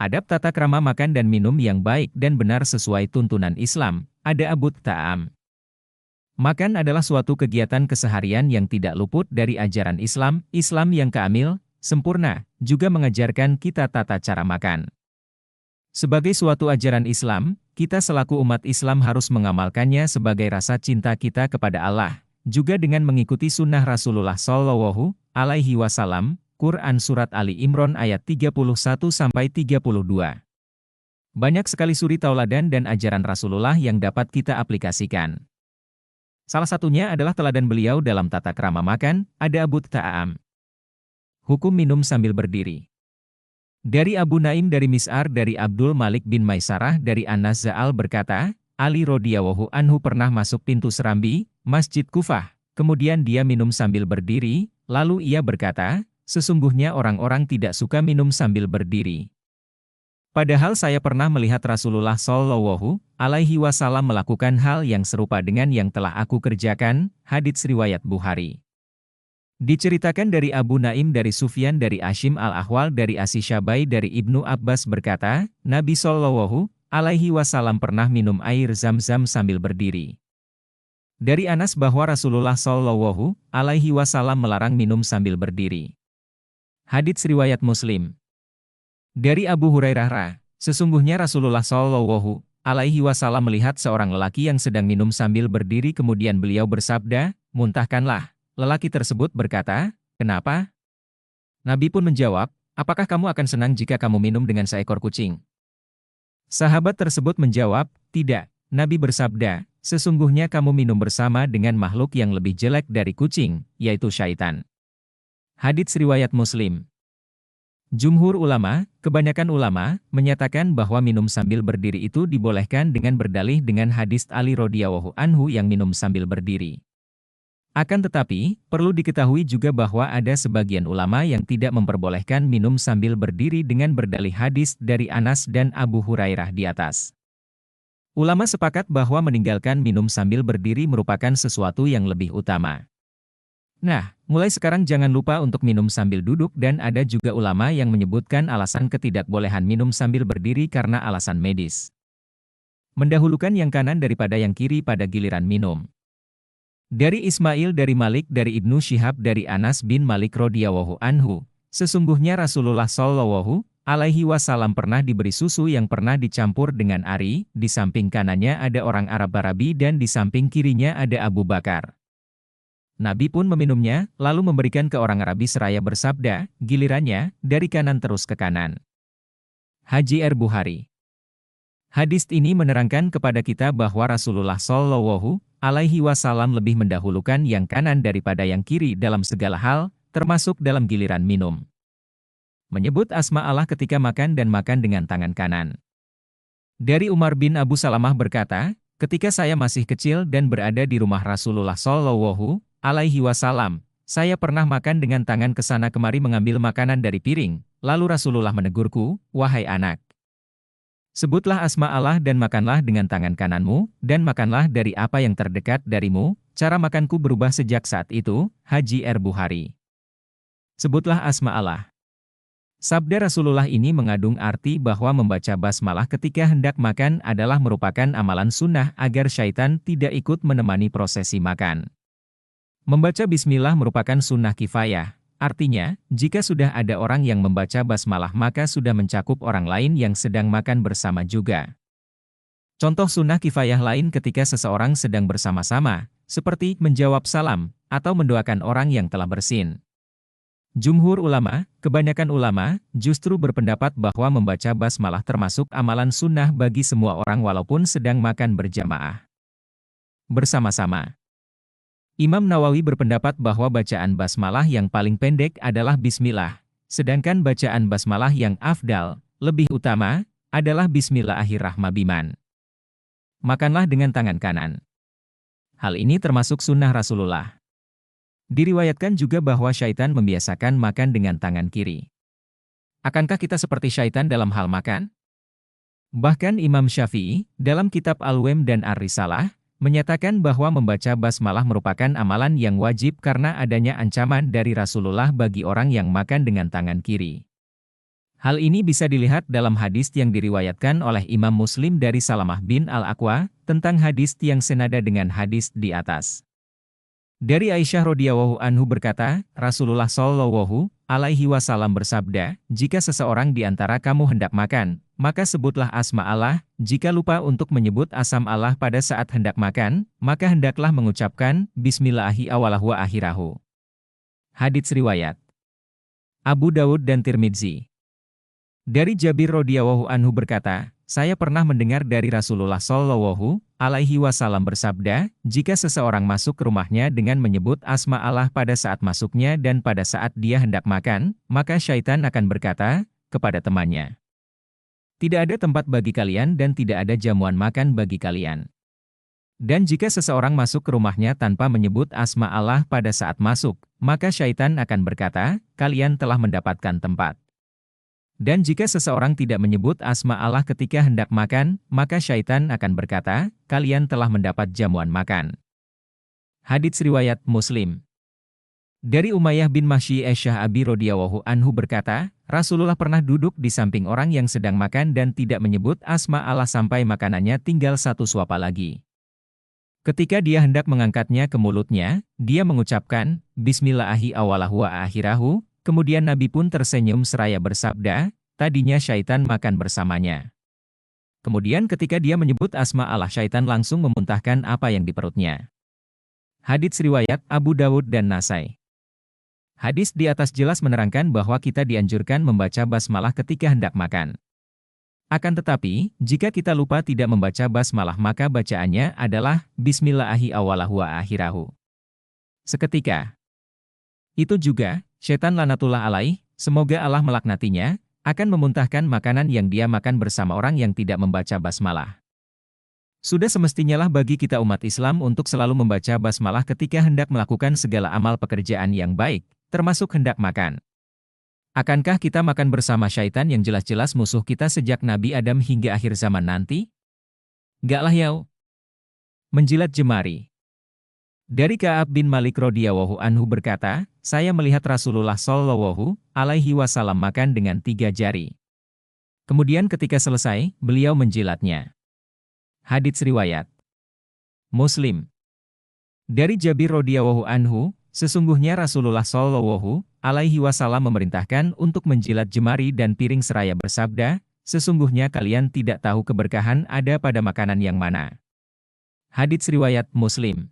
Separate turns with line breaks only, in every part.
Adab tata krama makan dan minum yang baik dan benar sesuai tuntunan Islam. Ada abut ta'am. Makan adalah suatu kegiatan keseharian yang tidak luput dari ajaran Islam. Islam yang kamil, sempurna, juga mengajarkan kita tata cara makan. Sebagai suatu ajaran Islam, kita selaku umat Islam harus mengamalkannya sebagai rasa cinta kita kepada Allah, juga dengan mengikuti sunnah Rasulullah Shallallahu Alaihi Wasallam. Quran Surat Ali Imran ayat 31-32. Banyak sekali suri tauladan dan ajaran Rasulullah yang dapat kita aplikasikan. Salah satunya adalah teladan beliau dalam tata krama makan. Ada abut ta'am. Hukum minum sambil berdiri. Dari Abu Naim dari Mis'ar dari Abdul Malik bin Maisarah dari Anas Za'al berkata, Ali radhiyallahu anhu pernah masuk pintu serambi, Masjid Kufah, kemudian dia minum sambil berdiri, lalu ia berkata, sesungguhnya orang-orang tidak suka minum sambil berdiri. Padahal saya pernah melihat Rasulullah Shallallahu Alaihi Wasallam melakukan hal yang serupa dengan yang telah aku kerjakan. Hadits riwayat Bukhari. Diceritakan dari Abu Naim dari Sufyan dari Ashim al-Ahwal dari Asy-Syabai dari Ibnu Abbas berkata, Nabi Shallallahu Alaihi Wasallam pernah minum air zam-zam sambil berdiri. Dari Anas bahwa Rasulullah Shallallahu Alaihi Wasallam melarang minum sambil berdiri. Hadits riwayat Muslim. Dari Abu Hurairah, sesungguhnya Rasulullah Shallallahu Alaihi Wasallam melihat seorang lelaki yang sedang minum sambil berdiri, kemudian beliau bersabda, muntahkanlah. Lelaki tersebut berkata, kenapa? Nabi pun menjawab, apakah kamu akan senang jika kamu minum dengan seekor kucing? Sahabat tersebut menjawab, tidak. Nabi bersabda, sesungguhnya kamu minum bersama dengan makhluk yang lebih jelek dari kucing, yaitu syaitan. Hadits riwayat Muslim. Jumhur ulama, kebanyakan ulama, menyatakan bahwa minum sambil berdiri itu dibolehkan dengan berdalih dengan hadis Ali radhiyallahu anhu yang minum sambil berdiri. Akan tetapi, perlu diketahui juga bahwa ada sebagian ulama yang tidak memperbolehkan minum sambil berdiri dengan berdalih hadis dari Anas dan Abu Hurairah di atas. Ulama sepakat bahwa meninggalkan minum sambil berdiri merupakan sesuatu yang lebih utama. Nah, mulai sekarang jangan lupa untuk minum sambil duduk, dan ada juga ulama yang menyebutkan alasan ketidakbolehan minum sambil berdiri karena alasan medis. Mendahulukan yang kanan daripada yang kiri pada giliran minum. Dari Ismail dari Malik dari Ibnu Syihab dari Anas bin Malik radhiyallahu anhu, sesungguhnya Rasulullah Shallallahu Alaihi Wasallam pernah diberi susu yang pernah dicampur dengan ari, di samping kanannya ada orang Arab-Arabi dan di samping kirinya ada Abu Bakar. Nabi pun meminumnya, lalu memberikan ke orang Arabi seraya bersabda, gilirannya, dari kanan terus ke kanan. Haji Bukhari. Hadis ini menerangkan kepada kita bahwa Rasulullah Shallallahu Alaihi Wasallam lebih mendahulukan yang kanan daripada yang kiri dalam segala hal, termasuk dalam giliran minum. Menyebut asma Allah ketika makan dan makan dengan tangan kanan. Dari Umar bin Abu Salamah berkata, ketika saya masih kecil dan berada di rumah Rasulullah Shallallahu Alaihi Wasallam, saya pernah makan dengan tangan kesana kemari mengambil makanan dari piring, lalu Rasulullah menegurku, wahai anak, sebutlah asma Allah dan makanlah dengan tangan kananmu, dan makanlah dari apa yang terdekat darimu. Cara makanku berubah sejak saat itu. Haji Bukhari. Sebutlah asma Allah. Sabda Rasulullah ini mengandung arti bahwa membaca basmalah ketika hendak makan adalah merupakan amalan sunnah agar syaitan tidak ikut menemani prosesi makan. Membaca bismillah merupakan sunnah kifayah, artinya, jika sudah ada orang yang membaca basmalah maka sudah mencakup orang lain yang sedang makan bersama juga. Contoh sunnah kifayah lain ketika seseorang sedang bersama-sama, seperti menjawab salam, atau mendoakan orang yang telah bersin. Jumhur ulama, kebanyakan ulama, justru berpendapat bahwa membaca basmalah termasuk amalan sunnah bagi semua orang walaupun sedang makan berjamaah. Bersama-sama. Imam Nawawi berpendapat bahwa bacaan basmalah yang paling pendek adalah bismillah, sedangkan bacaan basmalah yang afdal, lebih utama, adalah bismillahirrahmanirrahim. Makanlah dengan tangan kanan. Hal ini termasuk sunnah Rasulullah. Diriwayatkan juga bahwa syaitan membiasakan makan dengan tangan kiri. Akankah kita seperti syaitan dalam hal makan? Bahkan Imam Syafi'i, dalam kitab Al-Wem dan Ar-Risalah, menyatakan bahwa membaca basmalah merupakan amalan yang wajib karena adanya ancaman dari Rasulullah bagi orang yang makan dengan tangan kiri. Hal ini bisa dilihat dalam hadis yang diriwayatkan oleh Imam Muslim dari Salamah bin Al-Aqwa, tentang hadis yang senada dengan hadis di atas. Dari Aisyah radhiyallahu anhu berkata, Rasulullah shallallahu alaihi wasallam bersabda, jika seseorang di antara kamu hendak makan, maka sebutlah asma Allah. Jika lupa untuk menyebut asam Allah pada saat hendak makan, maka hendaklah mengucapkan Bismillahi awalahu wa akhirahu. Hadits riwayat Abu Dawud dan Tirmidzi. Dari Jabir radhiyallahu anhu berkata, saya pernah mendengar dari Rasulullah shallallahu alaihi wasallam bersabda, jika seseorang masuk ke rumahnya dengan menyebut asma Allah pada saat masuknya dan pada saat dia hendak makan, maka syaitan akan berkata kepada temannya, tidak ada tempat bagi kalian dan tidak ada jamuan makan bagi kalian. Dan jika seseorang masuk ke rumahnya tanpa menyebut asma Allah pada saat masuk, maka syaitan akan berkata, kalian telah mendapatkan tempat. Dan jika seseorang tidak menyebut asma Allah ketika hendak makan, maka syaitan akan berkata, kalian telah mendapat jamuan makan. Hadits riwayat Muslim. Dari Umayyah bin Mahsyi Syah'abi radhiyallahu anhu berkata, Rasulullah pernah duduk di samping orang yang sedang makan dan tidak menyebut asma Allah sampai makanannya tinggal satu suapa lagi. Ketika dia hendak mengangkatnya ke mulutnya, dia mengucapkan, Bismillahi awalahu wa akhirahu. Kemudian Nabi pun tersenyum seraya bersabda, tadinya syaitan makan bersamanya. Kemudian ketika dia menyebut asma Allah, syaitan langsung memuntahkan apa yang di perutnya. Hadits riwayat Abu Dawud dan Nasai. Hadis di atas jelas menerangkan bahwa kita dianjurkan membaca basmalah ketika hendak makan. Akan tetapi, jika kita lupa tidak membaca basmalah maka bacaannya adalah Bismillahi awalahu wa akhirahu. Seketika itu juga, syaitan lanatullah alaih, semoga Allah melaknatinya, akan memuntahkan makanan yang dia makan bersama orang yang tidak membaca basmalah. Sudah semestinya lah bagi kita umat Islam untuk selalu membaca basmalah ketika hendak melakukan segala amal pekerjaan yang baik, termasuk hendak makan. Akankah kita makan bersama syaitan yang jelas-jelas musuh kita sejak Nabi Adam hingga akhir zaman nanti? Enggaklah ya. Menjilat jemari. Dari Ka'ab bin Malik radhiyallahu anhu berkata, saya melihat Rasulullah shallallahu alaihi wasallam makan dengan 3 jari. Kemudian ketika selesai, beliau menjilatnya. Hadits riwayat Muslim. Dari Jabir radhiyallahu anhu, sesungguhnya Rasulullah shallallahu alaihi wasallam memerintahkan untuk menjilat jemari dan piring seraya bersabda, sesungguhnya kalian tidak tahu keberkahan ada pada makanan yang mana. Hadits riwayat Muslim.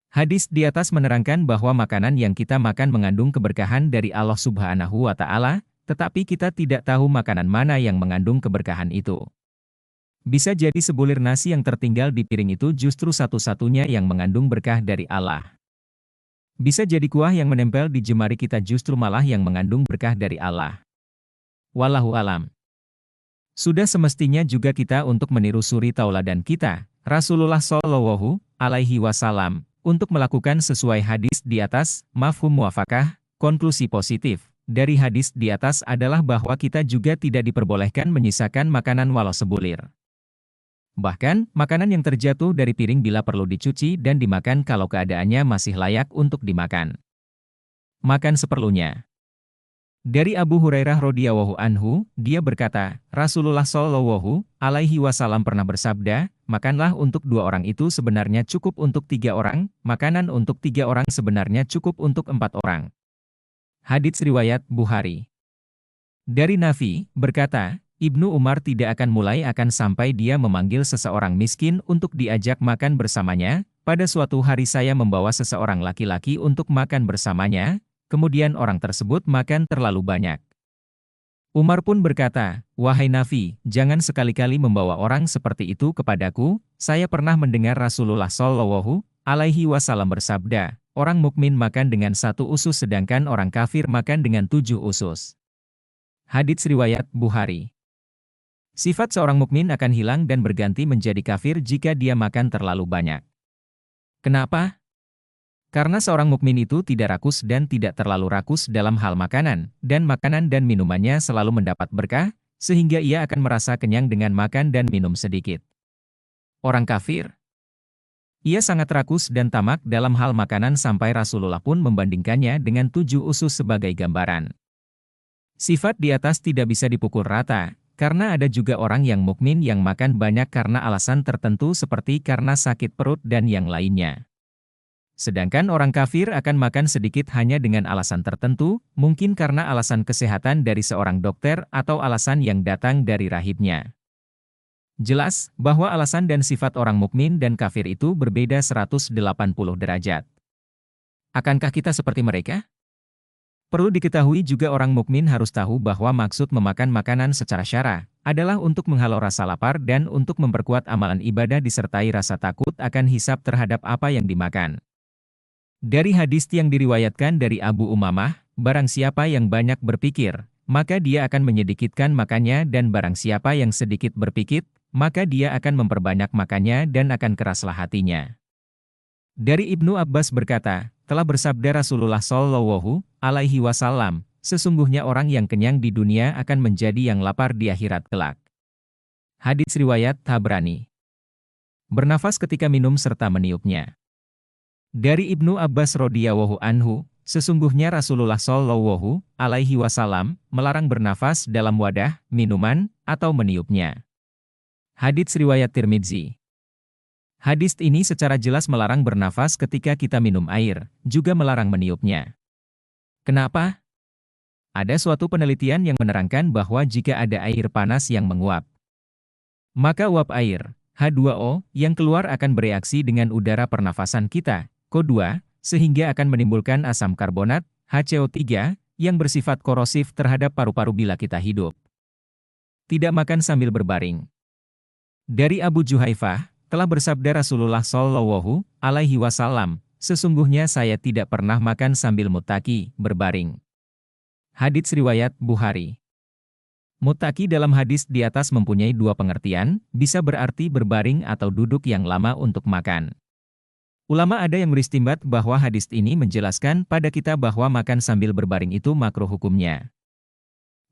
Hadis di atas menerangkan bahwa makanan yang kita makan mengandung keberkahan dari Allah Subhanahu wa Ta'ala, tetapi kita tidak tahu makanan mana yang mengandung keberkahan itu. Bisa jadi sebulir nasi yang tertinggal di piring itu justru satu-satunya yang mengandung berkah dari Allah. Bisa jadi kuah yang menempel di jemari kita justru malah yang mengandung berkah dari Allah. Wallahu alam. Sudah semestinya juga kita untuk meniru suri tauladan kita, Rasulullah Shallallahu alaihi wasallam, untuk melakukan sesuai hadis di atas, mafhum muwafaqah, konklusi positif dari hadis di atas adalah bahwa kita juga tidak diperbolehkan menyisakan makanan walau sebulir. Bahkan, makanan yang terjatuh dari piring bila perlu dicuci dan dimakan kalau keadaannya masih layak untuk dimakan. Makan seperlunya. Dari Abu Hurairah radhiyallahu anhu, dia berkata, Rasulullah shallallahu alaihi wasallam pernah bersabda, makanlah untuk 2 orang itu sebenarnya cukup untuk 3 orang, makanan untuk 3 orang sebenarnya cukup untuk 4 orang. Hadits riwayat Bukhari. Dari Nafi, berkata, Ibnu Umar tidak akan mulai akan sampai dia memanggil seseorang miskin untuk diajak makan bersamanya. Pada suatu hari saya membawa seseorang laki-laki untuk makan bersamanya, kemudian orang tersebut makan terlalu banyak. Umar pun berkata, wahai Nafi, jangan sekali-kali membawa orang seperti itu kepadaku. Saya pernah mendengar Rasulullah shallallahu alaihi wasallam bersabda, orang mukmin makan dengan 1 usus sedangkan orang kafir makan dengan 7 usus. Hadits riwayat Bukhari. Sifat seorang mukmin akan hilang dan berganti menjadi kafir jika dia makan terlalu banyak. Kenapa? Karena seorang mukmin itu tidak rakus dan tidak terlalu rakus dalam hal makanan dan minumannya selalu mendapat berkah, sehingga ia akan merasa kenyang dengan makan dan minum sedikit. Orang kafir, ia sangat rakus dan tamak dalam hal makanan sampai Rasulullah pun membandingkannya dengan 7 usus sebagai gambaran. Sifat di atas tidak bisa dipukul rata, karena ada juga orang yang mukmin yang makan banyak karena alasan tertentu seperti karena sakit perut dan yang lainnya. Sedangkan orang kafir akan makan sedikit hanya dengan alasan tertentu, mungkin karena alasan kesehatan dari seorang dokter atau alasan yang datang dari rahibnya. Jelas bahwa alasan dan sifat orang mukmin dan kafir itu berbeda 180 derajat. Akankah kita seperti mereka? Perlu diketahui juga orang mukmin harus tahu bahwa maksud memakan makanan secara syara adalah untuk menghalau rasa lapar dan untuk memperkuat amalan ibadah disertai rasa takut akan hisab terhadap apa yang dimakan. Dari hadis yang diriwayatkan dari Abu Umamah, barang siapa yang banyak berpikir, maka dia akan menyedikitkan makannya dan barang siapa yang sedikit berpikir, maka dia akan memperbanyak makannya dan akan keraslah hatinya. Dari Ibnu Abbas berkata, telah bersabda Rasulullah Shallallahu Alaihi Wasallam, sesungguhnya orang yang kenyang di dunia akan menjadi yang lapar di akhirat kelak. Hadits riwayat Tabrani. Bernafas ketika minum serta meniupnya. Dari Ibnu Abbas radhiyallahu anhu, sesungguhnya Rasulullah Shallallahu Alaihi Wasallam melarang bernafas dalam wadah, minuman, atau meniupnya. Hadits riwayat Tirmidzi. Hadis ini secara jelas melarang bernafas ketika kita minum air, juga melarang meniupnya. Kenapa? Ada suatu penelitian yang menerangkan bahwa jika ada air panas yang menguap, maka uap air, H2O, yang keluar akan bereaksi dengan udara pernafasan kita, CO2, sehingga akan menimbulkan asam karbonat, HCO3, yang bersifat korosif terhadap paru-paru bila kita hidup. Tidak makan sambil berbaring. Dari Abu Juhaifah, telah bersabda Rasulullah Shallallahu Alaihi Wasallam, sesungguhnya saya tidak pernah makan sambil muttaki, berbaring. Hadits riwayat Bukhari. Muttaki dalam hadis di atas mempunyai dua pengertian, bisa berarti berbaring atau duduk yang lama untuk makan. Ulama ada yang beristimbat bahwa hadis ini menjelaskan pada kita bahwa makan sambil berbaring itu makruh hukumnya.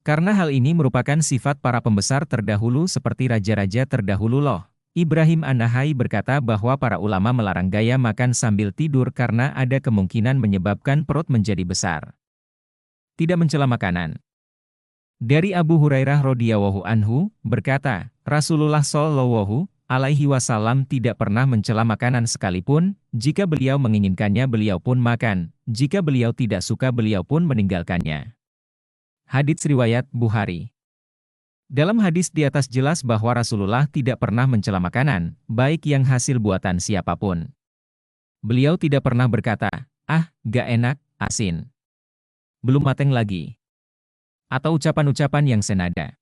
Karena hal ini merupakan sifat para pembesar terdahulu seperti raja-raja terdahulu loh. Ibrahim An-Nahai berkata bahwa para ulama melarang gaya makan sambil tidur karena ada kemungkinan menyebabkan perut menjadi besar. Tidak mencela makanan. Dari Abu Hurairah radhiyallahu anhu berkata, Rasulullah Shallallahu Alaihi Wasallam tidak pernah mencela makanan sekalipun, jika beliau menginginkannya beliau pun makan, jika beliau tidak suka beliau pun meninggalkannya. Hadits riwayat Bukhari. Dalam hadis di atas jelas bahwa Rasulullah tidak pernah mencela makanan, baik yang hasil buatan siapapun. Beliau tidak pernah berkata, gak enak, asin. Belum mateng lagi. Atau ucapan-ucapan yang senada.